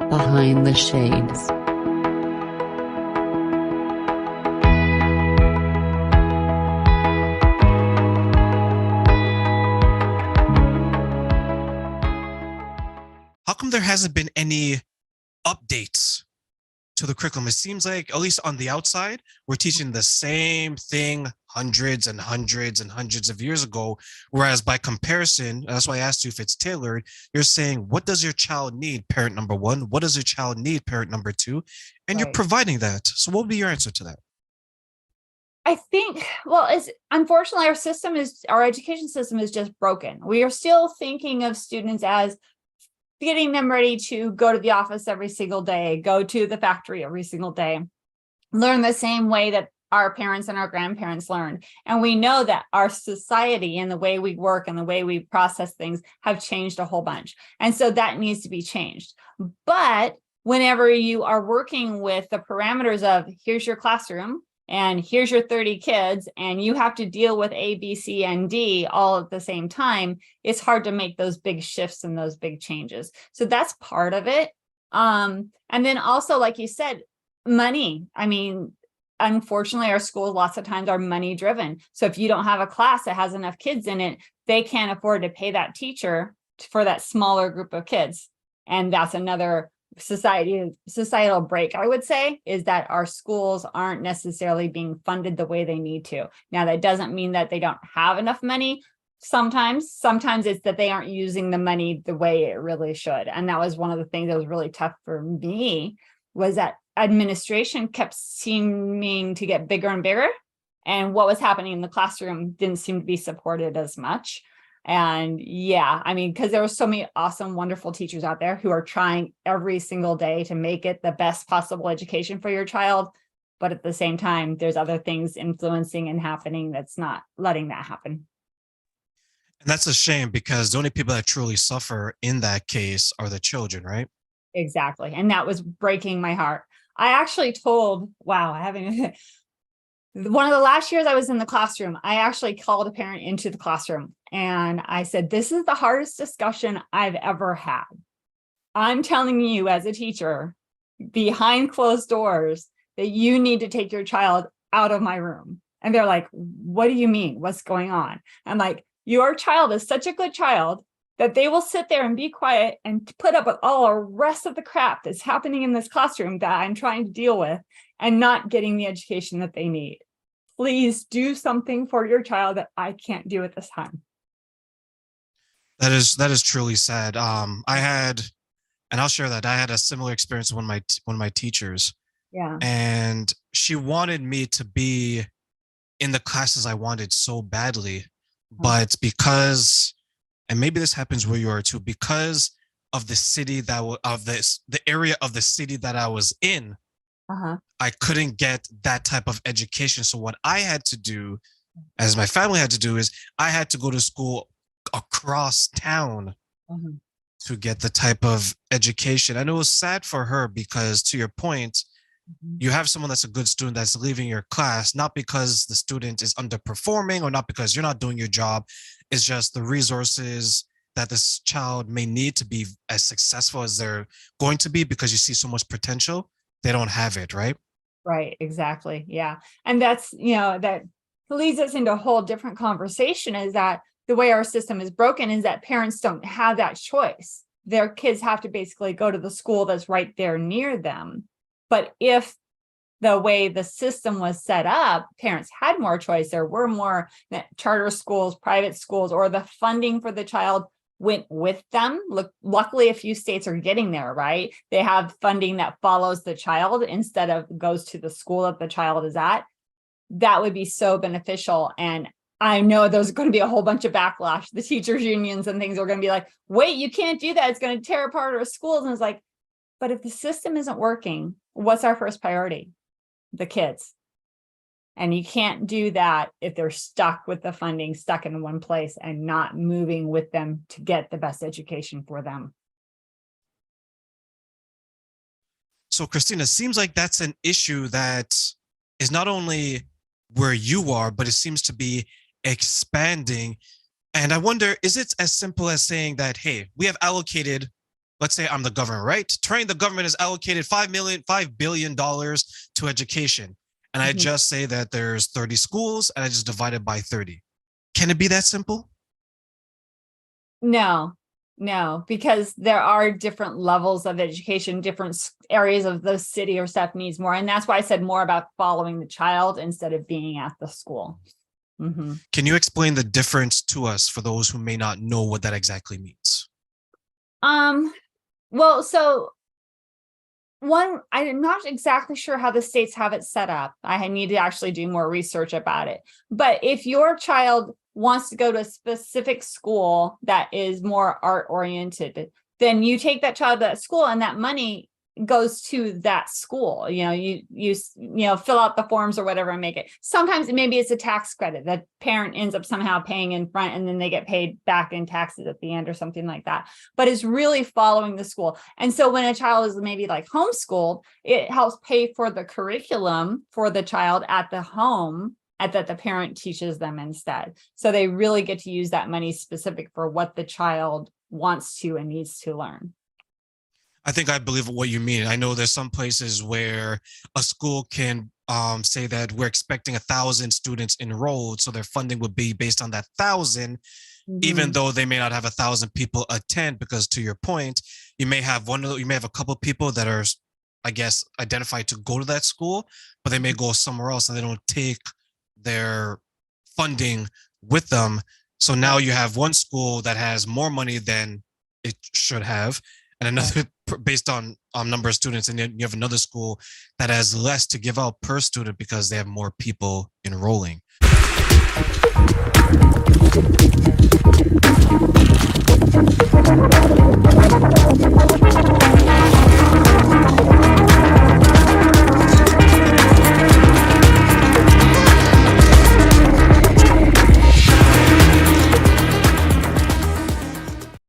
Behind the Shades. How come there hasn't been any updates to the curriculum? It seems like, at least on the outside, we're teaching the same thing hundreds and hundreds and hundreds of years ago. Whereas by comparison, that's why I asked you if it's tailored, you're saying, what does your child need, parent number one? What does your child need, parent number two? And you're Right. providing that. So what would be your answer to that? I think, well, it's unfortunately our education system is just broken. We are still thinking of students as getting them ready to go to the office every single day, go to the factory every single day, learn the same way that our parents and our grandparents learned. And we know that our society and the way we work and the way we process things have changed a whole bunch. And so that needs to be changed. But whenever you are working with the parameters of here's your classroom and here's your 30 kids and you have to deal with A, B, C, and D all at the same time, it's hard to make those big shifts and those big changes. So that's part of it. And then also, like you said, money. I mean, unfortunately, our schools lots of times are money driven. So if you don't have a class that has enough kids in it, they can't afford to pay that teacher for that smaller group of kids. And that's another societal break, I would say, is that our schools aren't necessarily being funded the way they need to. Now, that doesn't mean that they don't have enough money. Sometimes it's that they aren't using the money the way it really should. And that was one of the things that was really tough for me, was that administration kept seeming to get bigger and bigger. And what was happening in the classroom didn't seem to be supported as much. And yeah, I mean, because there were so many awesome, wonderful teachers out there who are trying every single day to make it the best possible education for your child. But at the same time, there's other things influencing and happening that's not letting that happen. And that's a shame because the only people that truly suffer in that case are the children, right? Exactly. And that was breaking my heart. I actually told, wow, I haven't, one of the last years I was in the classroom, I actually called a parent into the classroom and I said, this is the hardest discussion I've ever had. I'm telling you as a teacher behind closed doors that you need to take your child out of my room. And they're like, what do you mean? What's going on? I'm like, your child is such a good child that they will sit there and be quiet and put up with all the rest of the crap that's happening in this classroom that I'm trying to deal with and not getting the education that they need. Please do something for your child that I can't do at this time. That is truly sad. I had, and I'll share that. I had a similar experience with one of my teachers, Yeah. and she wanted me to be in the classes I wanted so badly, but because, and maybe this happens where you are too, because of the city the area of the city that I was in, Uh-huh. I couldn't get that type of education. So what I had to do, as my family had to do, is I had to go to school across town Mhm. to get the type of education. And it was sad for her because, to your point, Mhm. you have someone that's a good student that's leaving your class, not because the student is underperforming or not because you're not doing your job. It's just the resources that this child may need to be as successful as they're going to be, because you see so much potential. They don't have it, right? Right, exactly. Yeah. And that's, that leads us into a whole different conversation, is that the way our system is broken is that parents don't have that choice. Their kids have to basically go to the school that's right there near them. But if the way the system was set up, parents had more choice, there were more charter schools, private schools, or the funding for the child went with them. Look, luckily, a few states are getting there, right? They have funding that follows the child instead of goes to the school that the child is at. That would be so beneficial. And I know there's going to be a whole bunch of backlash. The teachers unions and things are going to be like, wait, you can't do that. It's going to tear apart our schools. And it's like, but if the system isn't working, what's our first priority? The kids. And you can't do that if they're stuck with the funding, stuck in one place and not moving with them to get the best education for them. So, Christina, seems like that's an issue that is not only where you are, but it seems to be expanding. And I wonder, is it as simple as saying that, hey, we have allocated let's say I'm the government, right? Turning the government has allocated $5 billion to education. And I just say that there's 30 schools and I just divide it by 30. Can it be that simple? No, because there are different levels of education, different areas of the city or stuff needs more. And that's why I said more about following the child instead of being at the school. Can you explain the difference to us for those who may not know what that exactly means? Well, so one, I'm not exactly sure how the states have it set up. I need to actually do more research about it. But if your child wants to go to a specific school that is more art oriented, then you take that child to that school and that money goes to that school. You fill out the forms or whatever and make it. Sometimes maybe it's a tax credit that parent ends up somehow paying in front and then they get paid back in taxes at the end or something like that. But it's really following the school. And so when a child is maybe like homeschooled, it helps pay for the curriculum for the child at the home that the parent teaches them instead. So they really get to use that money specific for what the child wants to and needs to learn. I think I believe what you mean. I know there's some places where a school can say that we're expecting 1,000 students enrolled, so their funding would be based on that 1,000, even though they may not have 1,000 people attend. Because to your point, you may have a couple of people that are, I guess, identified to go to that school, but they may go somewhere else and they don't take their funding with them. So now you have one school that has more money than it should have, and another based on number of students, and then you have another school that has less to give out per student because they have more people enrolling.